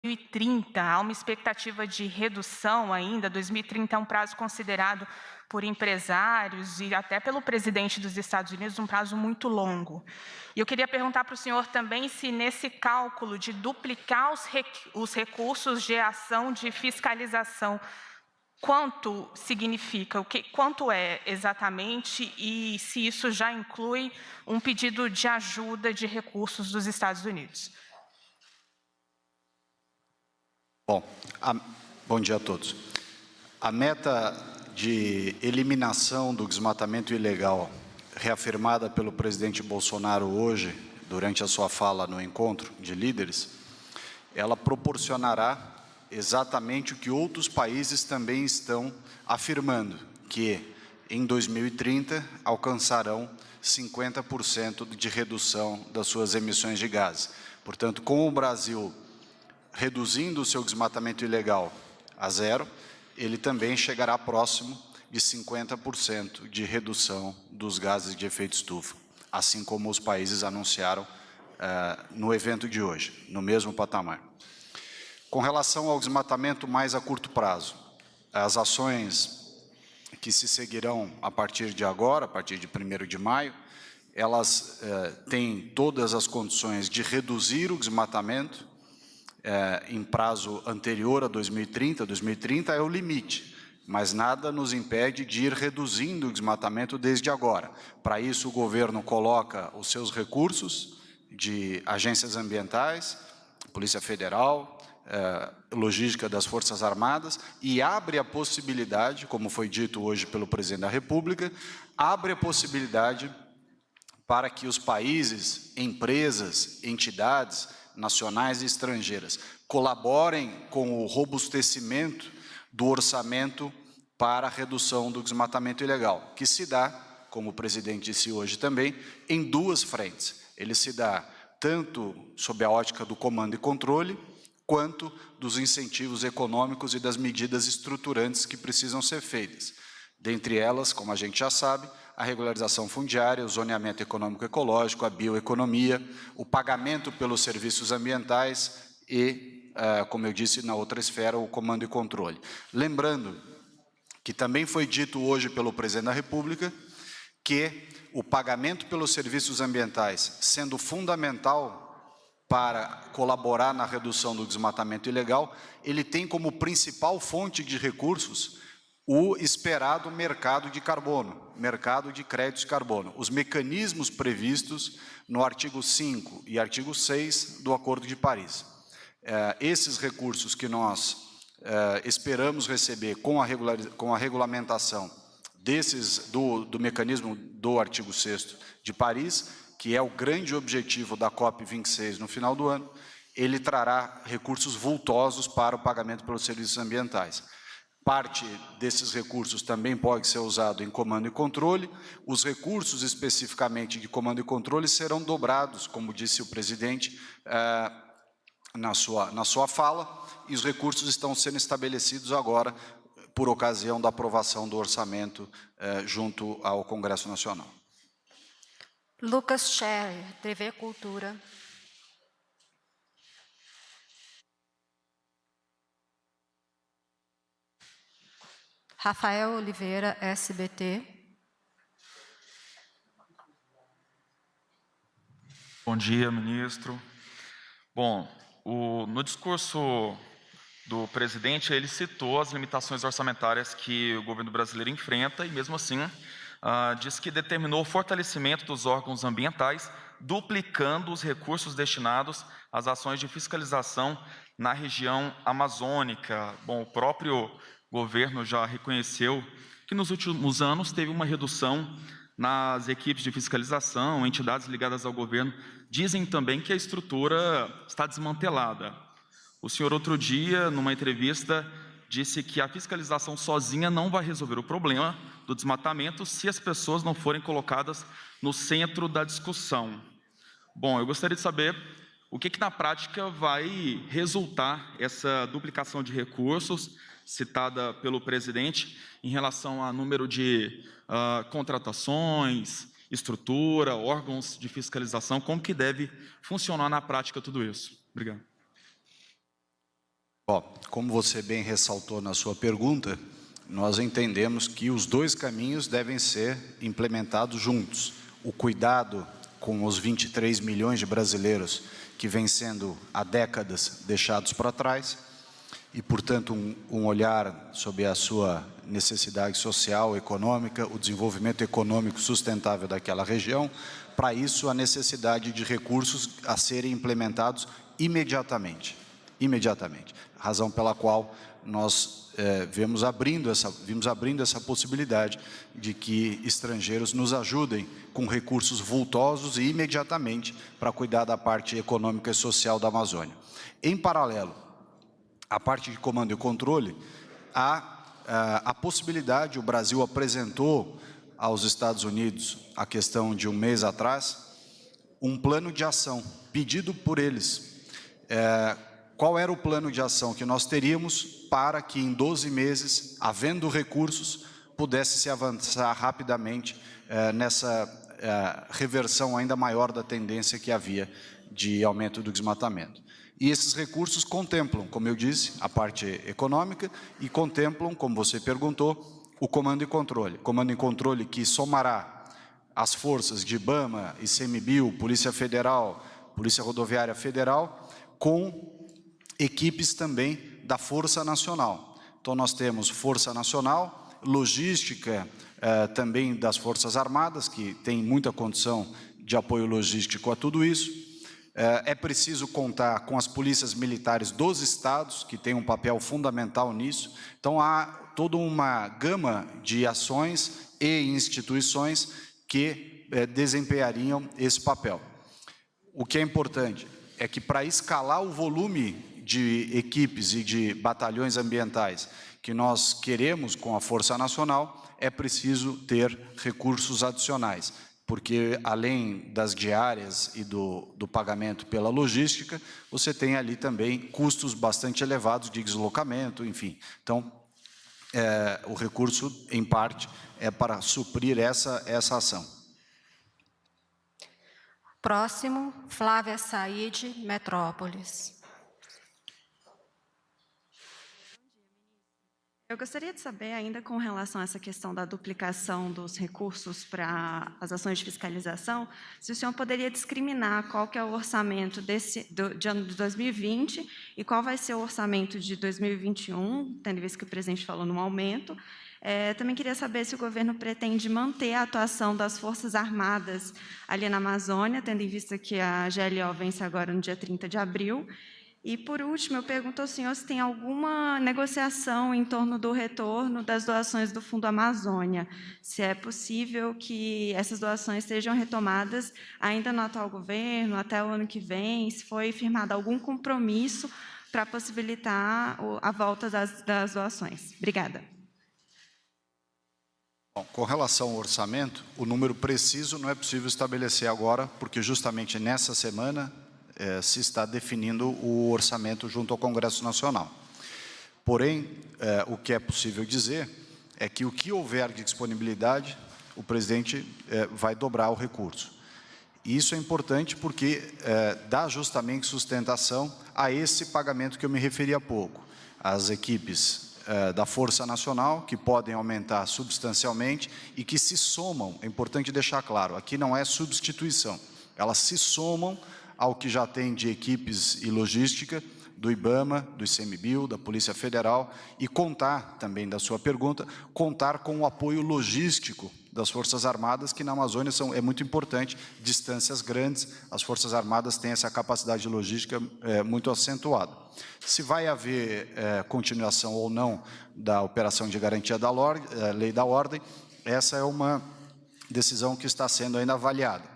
2030, há uma expectativa de redução ainda. 2030 é um prazo considerado por empresários e até pelo presidente dos Estados Unidos um prazo muito longo. E eu queria perguntar para o senhor também se nesse cálculo de duplicar os recursos de ação de fiscalização, quanto significa, quanto é exatamente e se isso já inclui um pedido de ajuda de recursos dos Estados Unidos. Bom dia a todos. A meta de eliminação do desmatamento ilegal, reafirmada pelo presidente Bolsonaro hoje, durante a sua fala no encontro de líderes, ela proporcionará exatamente o que outros países também estão afirmando, que em 2030 alcançarão 50% de redução das suas emissões de gases. Portanto, com o Brasil reduzindo o seu desmatamento ilegal a zero, ele também chegará próximo de 50% de redução dos gases de efeito estufa, assim como os países anunciaram no evento de hoje, no mesmo patamar. Com relação ao desmatamento mais a curto prazo, as ações que se seguirão a partir de agora, a partir de 1º de maio, elas têm todas as condições de reduzir o desmatamento em prazo anterior a 2030. 2030 é o limite, mas nada nos impede de ir reduzindo o desmatamento desde agora. Para isso, o governo coloca os seus recursos de agências ambientais, Polícia Federal, logística das Forças Armadas, e abre a possibilidade, como foi dito hoje pelo presidente da República, abre a possibilidade para que os países, empresas, entidades nacionais e estrangeiras colaborem com o robustecimento do orçamento para a redução do desmatamento ilegal, que se dá, como o presidente disse hoje também, em duas frentes. Ele se dá tanto sob a ótica do comando e controle, quanto dos incentivos econômicos e das medidas estruturantes que precisam ser feitas. Dentre elas, como a gente já sabe, a regularização fundiária, o zoneamento econômico-ecológico, a bioeconomia, o pagamento pelos serviços ambientais e, como eu disse, na outra esfera, o comando e controle. Lembrando que também foi dito hoje pelo presidente da República que o pagamento pelos serviços ambientais, sendo fundamental para colaborar na redução do desmatamento ilegal, ele tem como principal fonte de recursos o esperado mercado de carbono, mercado de créditos de carbono, os mecanismos previstos no artigo 5 e artigo 6 do Acordo de Paris. Esses recursos que nós esperamos receber com a regulamentação do mecanismo do artigo 6º de Paris, que é o grande objetivo da COP26 no final do ano, ele trará recursos vultosos para o pagamento pelos serviços ambientais. Parte desses recursos também pode ser usado em comando e controle. Os recursos especificamente de comando e controle serão dobrados, como disse o presidente na sua fala, e os recursos estão sendo estabelecidos agora por ocasião da aprovação do orçamento junto ao Congresso Nacional. Lucas Scher, TV Cultura. Rafael Oliveira, SBT. Bom dia, ministro. Bom, no discurso do presidente, ele citou as limitações orçamentárias que o governo brasileiro enfrenta e, mesmo assim, diz que determinou o fortalecimento dos órgãos ambientais, duplicando os recursos destinados às ações de fiscalização na região amazônica. Bom, o próprio governo já reconheceu que nos últimos anos teve uma redução nas equipes de fiscalização, entidades ligadas ao governo dizem também que a estrutura está desmantelada. O senhor, outro dia, numa entrevista, disse que a fiscalização sozinha não vai resolver o problema do desmatamento se as pessoas não forem colocadas no centro da discussão. Bom, eu gostaria de saber o que na prática vai resultar essa duplicação de recursos citada pelo presidente em relação ao número de contratações, estrutura, órgãos de fiscalização, como que deve funcionar na prática tudo isso? Obrigado. Bom, como você bem ressaltou na sua pergunta, nós entendemos que os dois caminhos devem ser implementados juntos. O cuidado com os 23 milhões de brasileiros que vêm sendo há décadas deixados para trás e, portanto, um olhar sobre a sua necessidade social, econômica, o desenvolvimento econômico sustentável daquela região. Para isso, a necessidade de recursos a serem implementados imediatamente. Razão pela qual nós vimos abrindo essa possibilidade de que estrangeiros nos ajudem com recursos vultosos e imediatamente para cuidar da parte econômica e social da Amazônia. Em paralelo, a parte de comando e controle, a possibilidade, o Brasil apresentou aos Estados Unidos, a questão de um mês atrás, um plano de ação pedido por eles. Qual era o plano de ação que nós teríamos para que em 12 meses, havendo recursos, pudesse se avançar rapidamente nessa reversão ainda maior da tendência que havia de aumento do desmatamento. E esses recursos contemplam, como eu disse, a parte econômica e contemplam, como você perguntou, o comando e controle. Comando e controle que somará as forças de IBAMA, ICMBio, Polícia Federal, Polícia Rodoviária Federal, com equipes também da Força Nacional. Então, nós temos Força Nacional, logística também das Forças Armadas, que tem muita condição de apoio logístico a tudo isso. É preciso contar com as polícias militares dos estados, que têm um papel fundamental nisso. Então, há toda uma gama de ações e instituições que desempenhariam esse papel. O que é importante é que, para escalar o volume de equipes e de batalhões ambientais que nós queremos com a Força Nacional, é preciso ter recursos adicionais, porque além das diárias e do pagamento pela logística, você tem ali também custos bastante elevados de deslocamento, enfim. Então, o recurso, em parte, é para suprir essa ação. Próximo, Flávia Said, Metrópolis. Eu gostaria de saber, ainda com relação a essa questão da duplicação dos recursos para as ações de fiscalização, se o senhor poderia discriminar qual que é o orçamento de ano de 2020 e qual vai ser o orçamento de 2021, tendo visto que o presidente falou num aumento. Também queria saber se o governo pretende manter a atuação das Forças Armadas ali na Amazônia, tendo em vista que a GLO vence agora no dia 30 de abril. E, por último, eu pergunto ao senhor se tem alguma negociação em torno do retorno das doações do Fundo Amazônia, se é possível que essas doações sejam retomadas ainda no atual governo, até o ano que vem, se foi firmado algum compromisso para possibilitar a volta das doações. Obrigada. Bom, com relação ao orçamento, o número preciso não é possível estabelecer agora, porque justamente nessa semana se está definindo o orçamento junto ao Congresso Nacional. Porém, o que é possível dizer é que o que houver de disponibilidade, o presidente vai dobrar o recurso. E isso é importante porque dá justamente sustentação a esse pagamento que eu me referi há pouco. As equipes da Força Nacional, que podem aumentar substancialmente e que se somam, é importante deixar claro, aqui não é substituição, elas se somam ao que já tem de equipes e logística do IBAMA, do ICMBio, da Polícia Federal, e contar, também da sua pergunta, contar com o apoio logístico das Forças Armadas, que na Amazônia é muito importante, distâncias grandes, as Forças Armadas têm essa capacidade logística muito acentuada. Se vai haver continuação ou não da operação de garantia da lei da ordem, essa é uma decisão que está sendo ainda avaliada.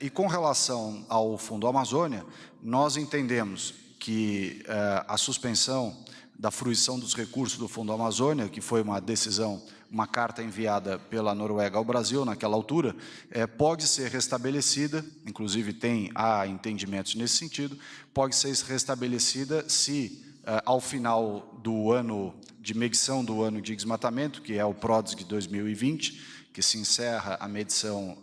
E com relação ao Fundo Amazônia, nós entendemos que a suspensão da fruição dos recursos do Fundo Amazônia, que foi uma decisão, uma carta enviada pela Noruega ao Brasil naquela altura, pode ser restabelecida, inclusive há entendimentos nesse sentido, pode ser restabelecida se ao final do ano de medição do ano de desmatamento, que é o PRODESG 2020, que se encerra a medição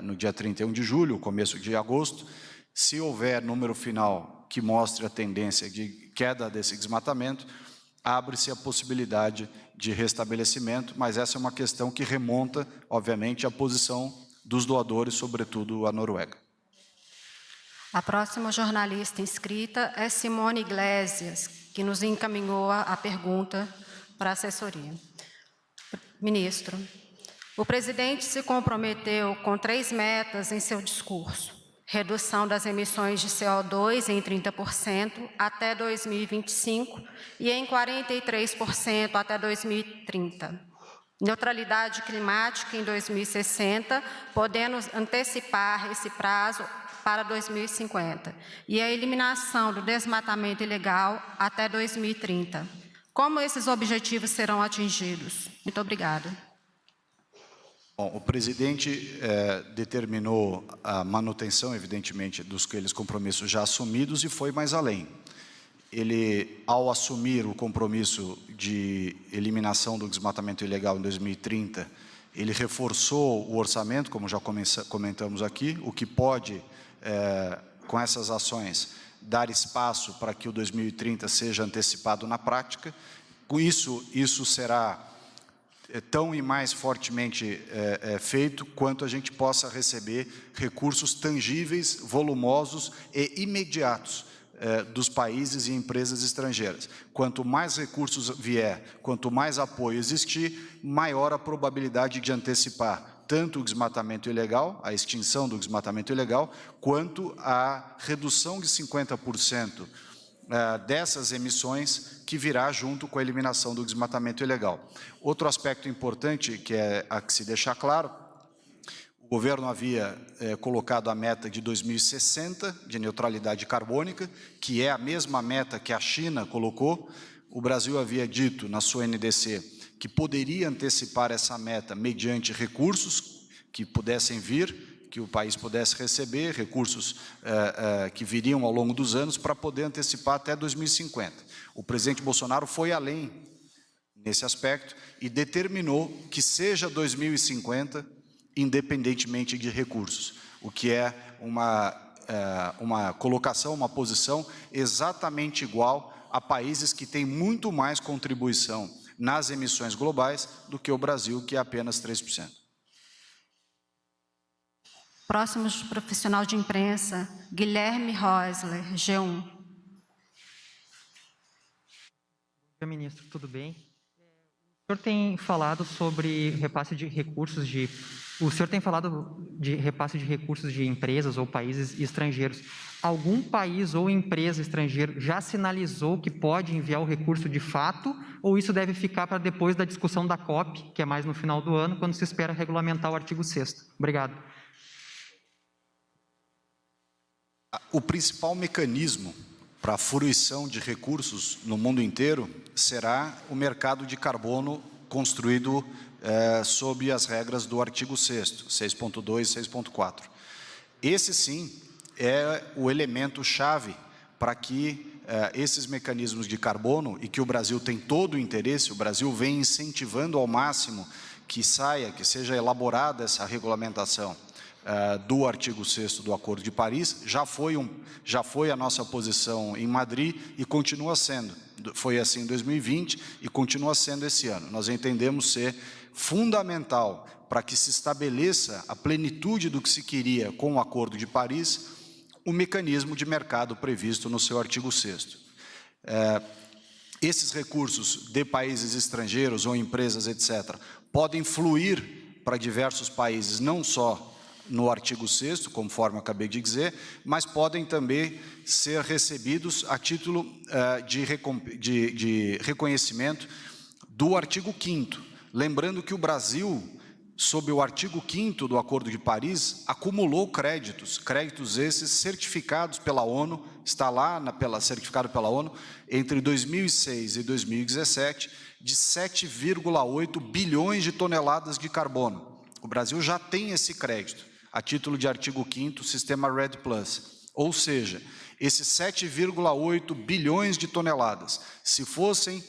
no dia 31 de julho, começo de agosto, se houver número final que mostre a tendência de queda desse desmatamento, abre-se a possibilidade de restabelecimento, mas essa é uma questão que remonta, obviamente, à posição dos doadores, sobretudo a Noruega. A próxima jornalista inscrita é Simone Iglesias, que nos encaminhou a pergunta para a assessoria. Ministro, o presidente se comprometeu com 3 metas em seu discurso: redução das emissões de CO2 em 30% até 2025 e em 43% até 2030. Neutralidade climática em 2060, podendo antecipar esse prazo para 2050. E a eliminação do desmatamento ilegal até 2030. Como esses objetivos serão atingidos? Muito obrigada. Bom, o presidente determinou a manutenção, evidentemente, dos aqueles compromissos já assumidos e foi mais além. Ele, ao assumir o compromisso de eliminação do desmatamento ilegal em 2030, ele reforçou o orçamento, como já comentamos aqui, o que pode, com essas ações, dar espaço para que o 2030 seja antecipado na prática. Com isso será tão e mais fortemente feito quanto a gente possa receber recursos tangíveis, volumosos e imediatos dos países e empresas estrangeiras. Quanto mais recursos vier, quanto mais apoio existir, maior a probabilidade de antecipar tanto o desmatamento ilegal, a extinção do desmatamento ilegal, quanto a redução de 50% dessas emissões que virá junto com a eliminação do desmatamento ilegal. Outro aspecto importante, que é a que se deixar claro, o governo havia colocado a meta de 2060 de neutralidade carbônica, que é a mesma meta que a China colocou. O Brasil havia dito na sua NDC que poderia antecipar essa meta mediante recursos que pudessem vir, que o país pudesse receber, recursos que viriam ao longo dos anos para poder antecipar até 2050. O presidente Bolsonaro foi além nesse aspecto e determinou que seja 2050, independentemente de recursos, o que é uma colocação, uma posição exatamente igual a países que têm muito mais contribuição nas emissões globais do que o Brasil, que é apenas 3%. Próximo profissional de imprensa, Guilherme Roesler, G1. Bom dia, ministro, tudo bem? O senhor tem falado sobre repasse de recursos de... O senhor tem falado de repasse de recursos de empresas ou países estrangeiros. Algum país ou empresa estrangeira já sinalizou que pode enviar o recurso de fato, ou isso deve ficar para depois da discussão da COP, que é mais no final do ano, quando se espera regulamentar o artigo 6º? Obrigado. O principal mecanismo para a fruição de recursos no mundo inteiro será o mercado de carbono construído sob as regras do artigo 6º, 6.2 e 6.4. Esse, sim, é o elemento-chave para que esses mecanismos de carbono, e que o Brasil tem todo o interesse, o Brasil vem incentivando ao máximo que seja elaborada essa regulamentação do artigo 6º do Acordo de Paris, já foi a nossa posição em Madrid e continua sendo. Foi assim em 2020 e continua sendo esse ano. Nós entendemos ser fundamental para que se estabeleça a plenitude do que se queria com o Acordo de Paris, o mecanismo de mercado previsto no seu artigo 6º. Esses recursos de países estrangeiros ou empresas, etc., podem fluir para diversos países, não só no artigo 6º, conforme eu acabei de dizer, mas podem também ser recebidos a título de reconhecimento do artigo 5º. Lembrando que o Brasil, sob o artigo 5º do Acordo de Paris, acumulou créditos esses certificados pela ONU, está lá certificado pela ONU, entre 2006 e 2017, de 7,8 bilhões de toneladas de carbono. O Brasil já tem esse crédito, a título de artigo 5º, sistema REDD+. Ou seja, esses 7,8 bilhões de toneladas, se fossem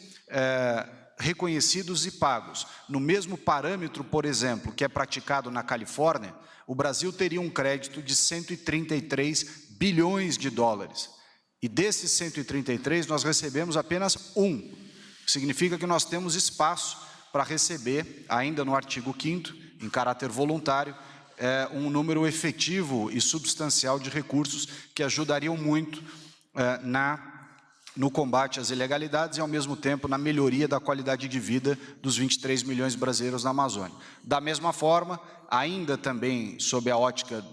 reconhecidos e pagos no mesmo parâmetro, por exemplo, que é praticado na Califórnia, o Brasil teria um crédito de 133 bilhões de dólares. E desses 133, nós recebemos apenas um. Significa que nós temos espaço para receber, ainda no artigo 5º, em caráter voluntário, um número efetivo e substancial de recursos que ajudariam muito no combate às ilegalidades e, ao mesmo tempo, na melhoria da qualidade de vida dos 23 milhões de brasileiros na Amazônia. Da mesma forma, ainda também sob a ótica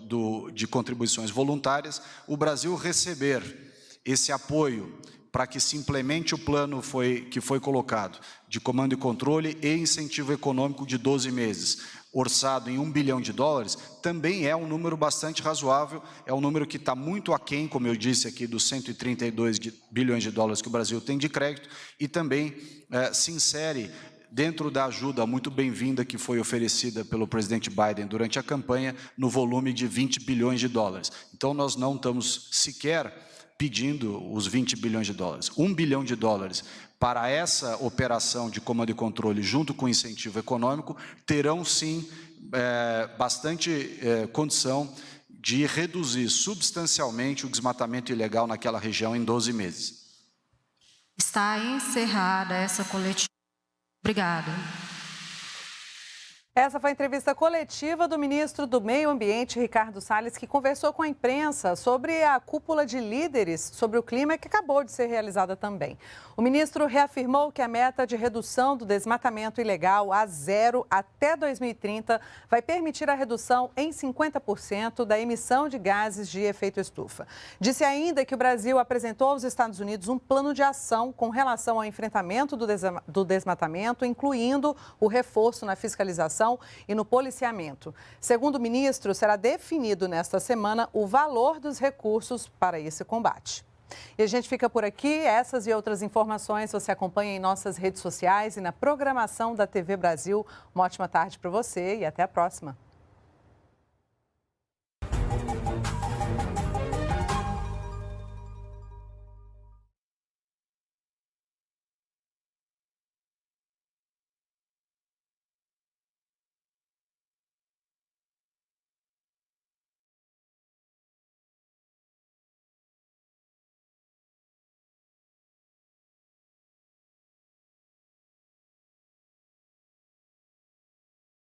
de contribuições voluntárias, o Brasil receber esse apoio para que se implemente o plano que foi colocado de comando e controle e incentivo econômico de 12 meses, orçado em $1 bilhão, também é um número bastante razoável, é um número que está muito aquém, como eu disse aqui, dos 132 bilhões de dólares que o Brasil tem de crédito, e também se insere dentro da ajuda muito bem-vinda que foi oferecida pelo presidente Biden durante a campanha, no volume de $20 bilhões. Então, nós não estamos sequer pedindo os $20 bilhões. $1 bilhão para essa operação de comando e controle junto com incentivo econômico terão sim bastante condição de reduzir substancialmente o desmatamento ilegal naquela região em 12 meses. Está encerrada essa coletiva. Obrigada. Essa foi a entrevista coletiva do ministro do Meio Ambiente, Ricardo Salles, que conversou com a imprensa sobre a cúpula de líderes sobre o clima que acabou de ser realizada também. O ministro reafirmou que a meta de redução do desmatamento ilegal a zero até 2030 vai permitir a redução em 50% da emissão de gases de efeito estufa. Disse ainda que o Brasil apresentou aos Estados Unidos um plano de ação com relação ao enfrentamento do desmatamento, incluindo o reforço na fiscalização e no policiamento. Segundo o ministro, será definido nesta semana o valor dos recursos para esse combate. E a gente fica por aqui. Essas e outras informações você acompanha em nossas redes sociais e na programação da TV Brasil. Uma ótima tarde para você e até a próxima.